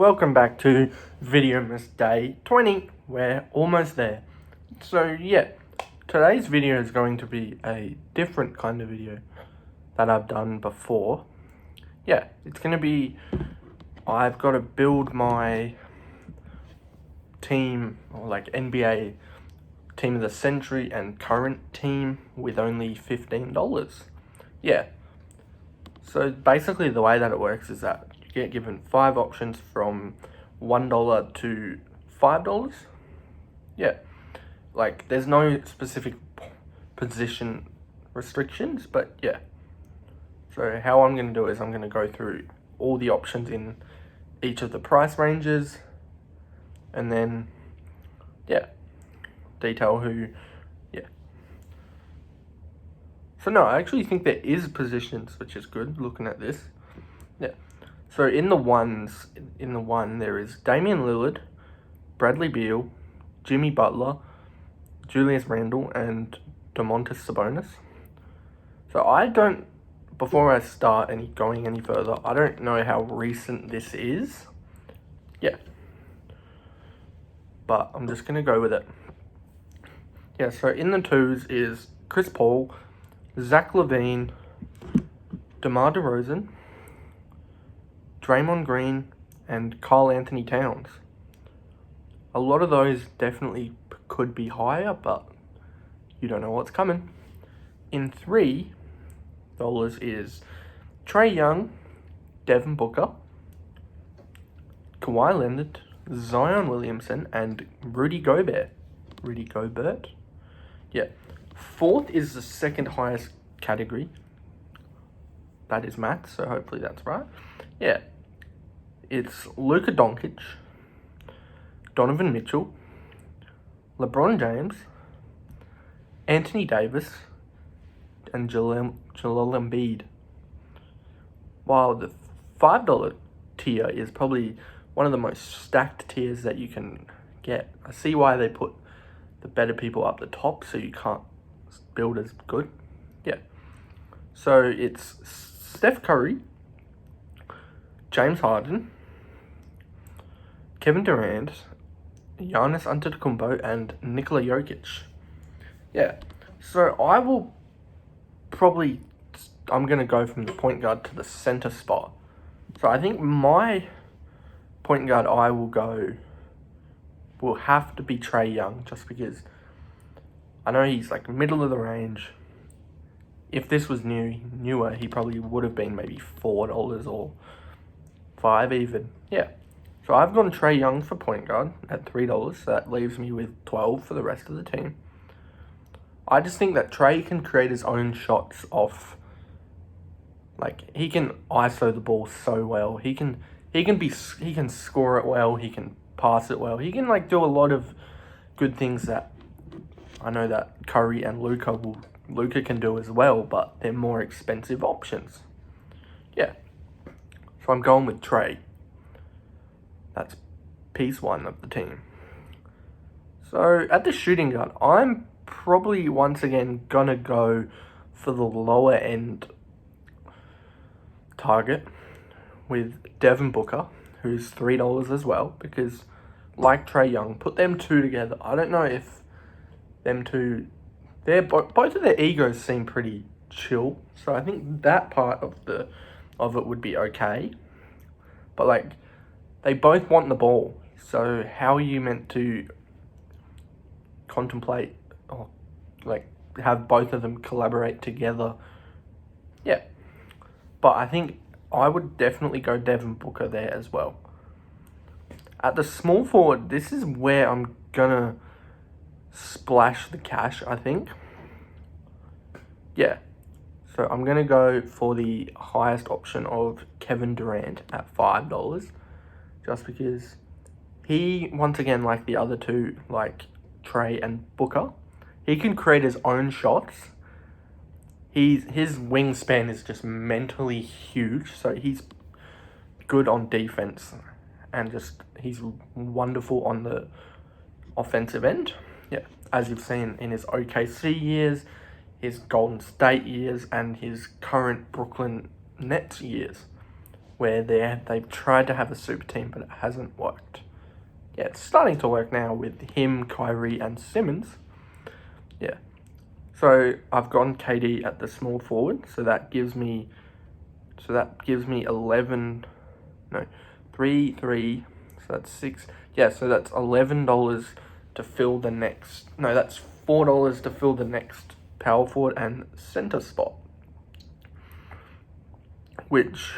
welcome back to Videomas Day 20. We're almost there. So yeah, today's video is going to be a different kind of video that I've done before. Yeah, it's going to be, I've got to build my team, or like NBA team of the century and current team with only $15. Yeah. So basically the way that it works is that you get given 5 options from $1 to $5. Yeah. Like there's no specific position restrictions, but yeah. So how I'm going to do is I'm going to go through all the options in each of the price ranges and then yeah, detail who, yeah. So no, I actually think there is positions, which is good looking at this. Yeah. So in the one there is Damian Lillard, Bradley Beal, Jimmy Butler, Julius Randle, and Domantas Sabonis. So before I start going any further, I don't know how recent this is. Yeah. But I'm just gonna go with it. Yeah, so in the twos is Chris Paul, Zach LaVine, DeMar DeRozan, Draymond Green, and Karl Anthony Towns. A lot of those definitely could be higher, but you don't know what's coming. In $3 is Trae Young, Devin Booker, Kawhi Leonard, Zion Williamson, and Rudy Gobert. Yeah. 4th is the second highest category. That is math, so hopefully that's right. Yeah. It's Luka Doncic, Donovan Mitchell, LeBron James, Anthony Davis, and Joel Embiid. While the $5 tier is probably one of the most stacked tiers that you can get. I see why they put the better people up the top, so you can't build as good. Yeah. So it's Steph Curry, James Harden, Kevin Durant, Giannis Antetokounmpo, and Nikola Jokic. Yeah. So I'm going to go from the point guard to the center spot. So I think my point guard will have to be Trae Young, just because I know he's like middle of the range. If this was newer, he probably would have been maybe $4 or $5 even. Yeah. So I've gone Trae Young for point guard at $3. So that leaves me with 12 for the rest of the team. I just think that Trae can create his own shots off. Like he can ISO the ball so well. He can score it well. He can pass it well. He can like do a lot of good things that I know that Curry and Luka can do as well, but they're more expensive options. Yeah. So I'm going with Trae. That's piece 1 of the team. So at the shooting guard, I'm probably once again gonna go for the lower end target with Devin Booker, who's $3 as well, because like Trae Young, put them two together. I don't know if them two, both of their egos seem pretty chill, so I think that part of it would be okay. But like, they both want the ball, so how are you meant to contemplate or like have both of them collaborate together? Yeah. But I think I would definitely go Devin Booker there as well. At the small forward, this is where I'm gonna splash the cash, I think. Yeah. So I'm gonna go for the highest option of Kevin Durant at $5. Just because he, once again, like the other two, like Trae and Booker, he can create his own shots. His wingspan is just mentally huge, so he's good on defense and he's wonderful on the offensive end. Yeah, as you've seen in his OKC years, his Golden State years, and his current Brooklyn Nets years. where they've tried to have a super team, but it hasn't worked. Yeah, it's starting to work now with him, Kyrie, and Simmons. Yeah. So I've gone KD at the small forward, so that gives me 11, no, 3, so that's 6. Yeah, so that's $11 to fill the next, no, that's $4 to fill the next power forward and center spot. Which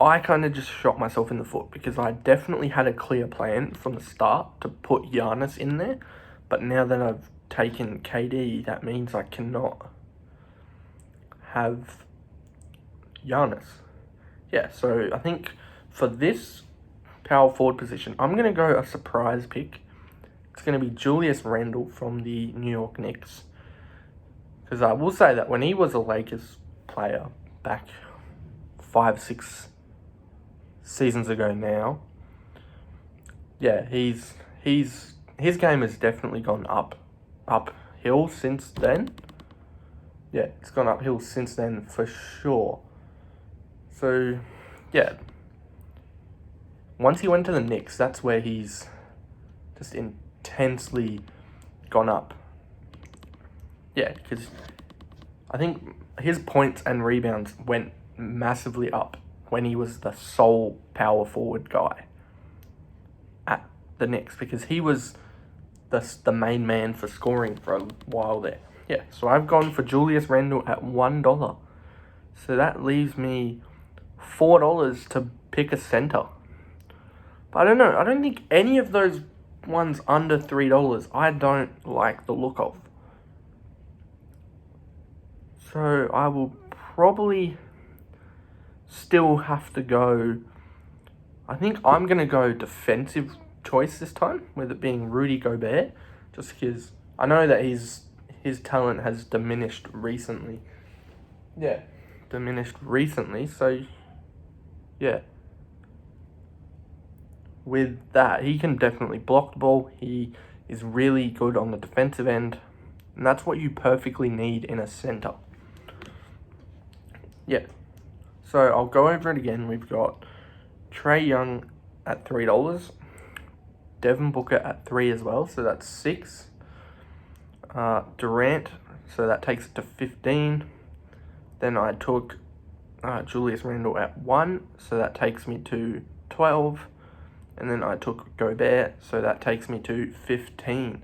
I kind of just shot myself in the foot, because I definitely had a clear plan from the start to put Giannis in there. But now that I've taken KD, that means I cannot have Giannis. Yeah, so I think for this power forward position, I'm going to go a surprise pick. It's going to be Julius Randle from the New York Knicks. Because I will say that when he was a Lakers player back 5-6 seasons ago now, yeah, his game has definitely gone uphill since then. Yeah, it's gone uphill since then for sure. So, yeah, once he went to the Knicks, that's where he's just intensely gone up. Yeah, because I think his points and rebounds went massively up when he was the sole power forward guy at the Knicks, because he was the main man for scoring for a while there. Yeah, so I've gone for Julius Randle at $1. So that leaves me $4 to pick a center. But I don't know. I don't think any of those ones under $3 I don't like the look of. So I will probably still have to go. I think I'm going to go defensive choice this time, with it being Rudy Gobert, just because I know that his talent has diminished recently. Yeah, diminished recently, so yeah. With that, he can definitely block the ball. He is really good on the defensive end, and that's what you perfectly need in a center. Yeah, so I'll go over it again. We've got Trae Young at $3, Devin Booker at 3 as well, so that's 6. Durant, so that takes it to 15. Then I took Julius Randle at 1, so that takes me to 12. And then I took Gobert, so that takes me to 15.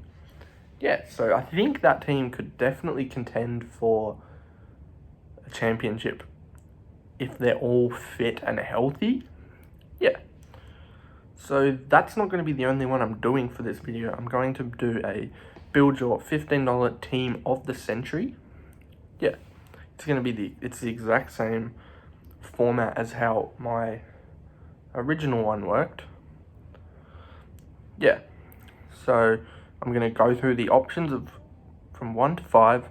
Yeah, so I think that team could definitely contend for a championship if they're all fit and healthy. Yeah. So that's not going to be the only one I'm doing for this video. I'm going to do a build your $15 team of the century. Yeah. It's going to be the exact same format as how my original one worked. Yeah, so I'm going to go through the options from 1 to 5,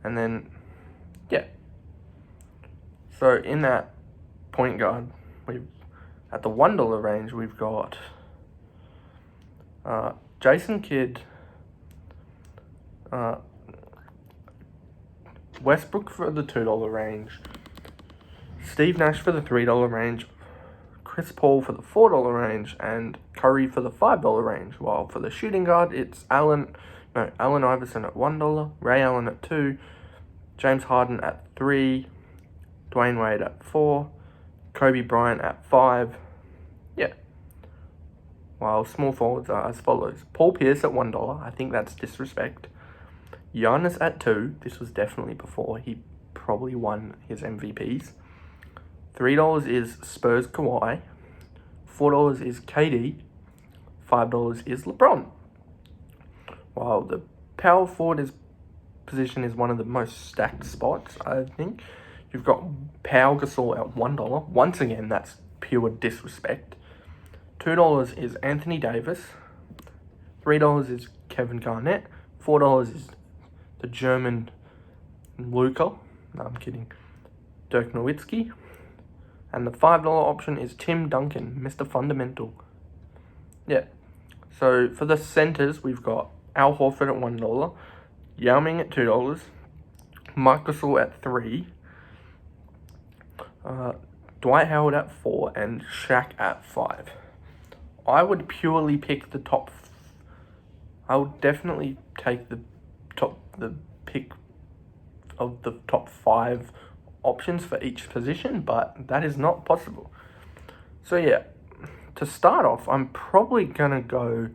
and then, yeah. So in that point guard, at the $1 range, we've got Jason Kidd, Westbrook for the $2 range, Steve Nash for the $3 range, Chris Paul for the $4 range, and Curry for the $5 range. While for the shooting guard, it's Allen Iverson at $1, Ray Allen at 2, James Harden at 3, Dwayne Wade at 4, Kobe Bryant at 5. Yeah. While small forwards are as follows: Paul Pierce at $1. I think that's disrespect. Giannis at 2. This was definitely before he probably won his MVPs. $3 is Spurs Kawhi, $4 is KD, $5 is LeBron. While the power forward position is one of the most stacked spots, I think. You've got Pau Gasol at $1. Once again, that's pure disrespect. $2 is Anthony Davis. $3 is Kevin Garnett. $4 is the German Luka. No, I'm kidding. Dirk Nowitzki. And the $5 option is Tim Duncan, Mr. Fundamental. Yeah. So for the centers, we've got Al Horford at $1, Yao Ming at $2, Marc Gasol at 3, Dwight Howard at 4, and Shaq at 5. I would purely pick the top. I would definitely take the pick of the top 5 options for each position, but that is not possible. So yeah, to start off, I'm probably gonna go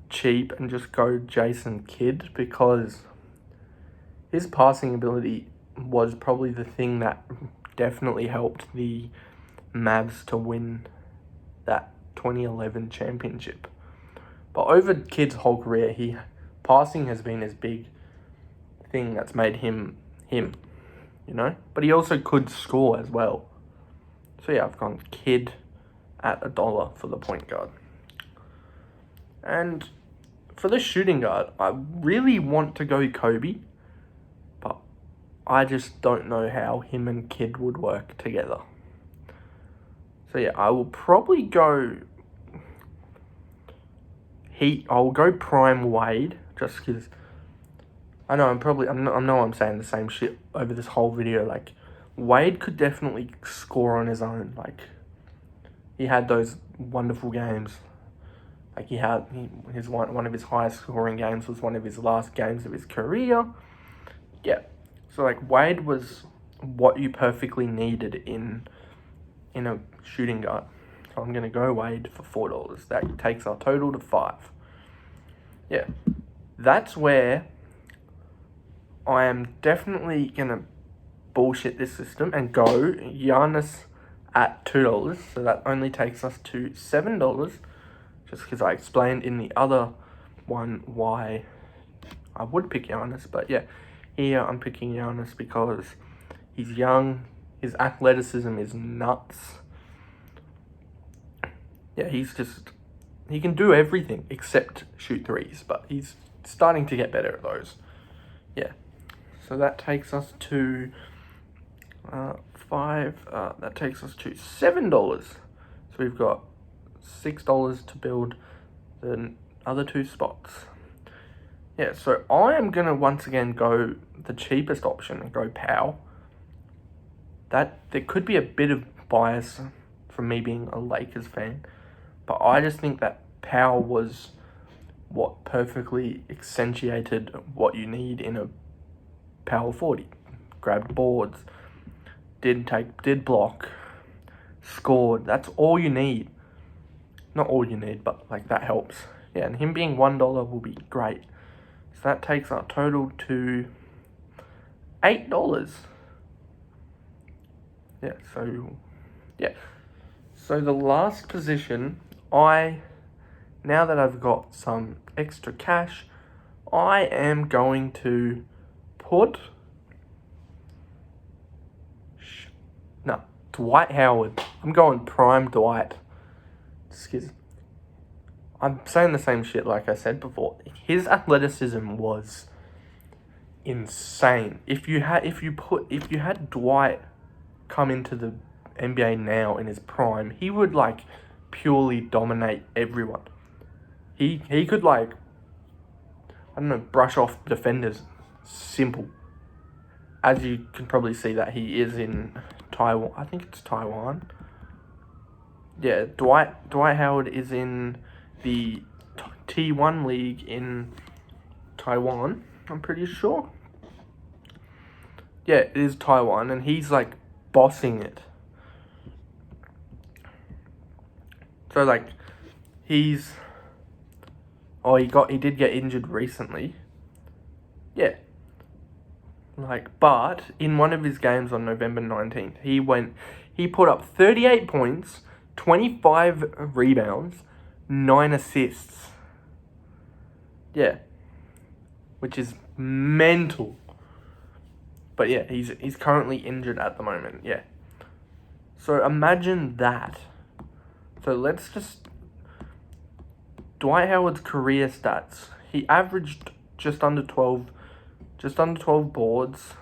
cheap and just go Jason Kidd, because his passing ability was probably the thing that definitely helped the Mavs to win that 2011 championship. But over Kidd's whole career, passing has been his big thing that's made him, But he also could score as well. So yeah, I've gone Kidd at $1 for the point guard. And for the shooting guard, I really want to go Kobe, but I just don't know how him and Kidd would work together. So yeah, I will probably go I'll go prime Wade, just because I know I'm saying the same shit over this whole video. Like, Wade could definitely score on his own. Like, he had those wonderful games. Like, his one of his highest scoring games was one of his last games of his career. Yeah. So like, Wade was what you perfectly needed in a shooting guard. So I'm gonna go Wade for $4. That takes our total to 5. Yeah. That's where I am definitely gonna bullshit this system and go Giannis at $2. So that only takes us to $7. Just because I explained in the other one why I would pick Giannis. But yeah, here I'm picking Giannis because he's young. His athleticism is nuts. Yeah, he can do everything except shoot threes, but he's starting to get better at those. Yeah. So that takes us to that takes us to $7. So we've got $6 to build the other 2 spots. Yeah, so I am gonna once again go the cheapest option and go Powell. That there could be a bit of bias from me being a Lakers fan, but I just think that Powell was what perfectly accentuated what you need in a power 40. Grabbed boards, did block, scored. That's all you need. Not all you need, but like that helps. Yeah, and him being $1 will be great. So that takes our total to $8. Yeah, so the last position, now that I've got some extra cash, I am going to put Dwight Howard. I'm going prime Dwight. I'm saying the same shit like I said before. His athleticism was insane. If you had Dwight come into the NBA now in his prime, he would like purely dominate everyone. He could like, I don't know, brush off defenders. Simple. As you can probably see that he is in Taiwan. I think it's Taiwan. Yeah, Dwight Howard is in the T1 league in Taiwan, I'm pretty sure. Yeah, it is Taiwan, and he's like bossing it. So like, he did get injured recently. Yeah. Like, but in one of his games on November 19th, he put up 38 points, 25 rebounds, 9 assists. Yeah. Which is mental. But yeah, he's currently injured at the moment. Yeah. So imagine that. So let's just... Dwight Howard's career stats. He averaged just under 12 boards,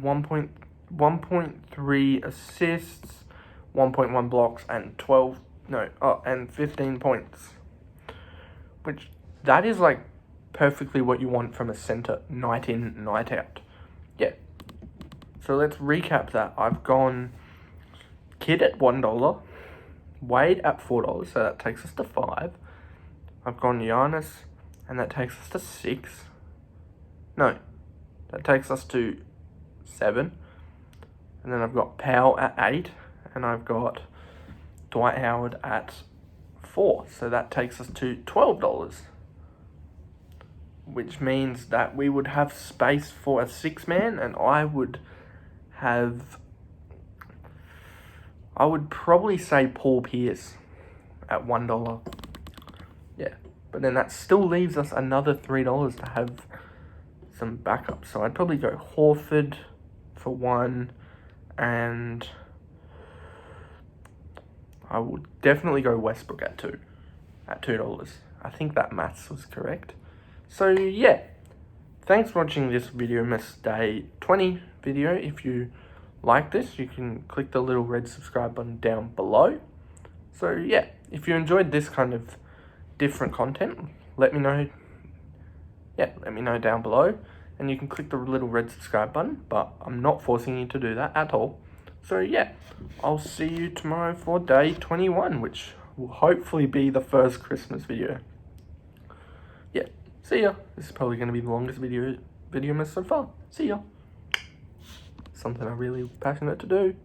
1.3 assists, 1.1 blocks, and 15 points. Which, that is like perfectly what you want from a center night in, night out. Yeah. So let's recap that. I've gone Kid at $1, Wade at $4, so that takes us to 5. I've gone Giannis, and that takes us to 6. No, that takes us to 7. And then I've got Powell at 8, and I've got Dwight Howard at 4. So that takes us to $12, which means that we would have space for a 6-man, and I would probably say Paul Pierce at $1. Yeah, but then that still leaves us another $3 to have some backup. So I'd probably go Horford for 1, and I would definitely go Westbrook at $2. I think that maths was correct. So yeah, thanks for watching this Videomas Day 20 video. If you like this, you can click the little red subscribe button down below. So yeah, if you enjoyed this kind of different content, let me know. Yeah, let me know down below, and you can click the little red subscribe button, but I'm not forcing you to do that at all. So yeah, I'll see you tomorrow for day 21, which will hopefully be the first Christmas video. Yeah, see ya. This is probably going to be the longest video so far. See ya. Something I'm really passionate to do.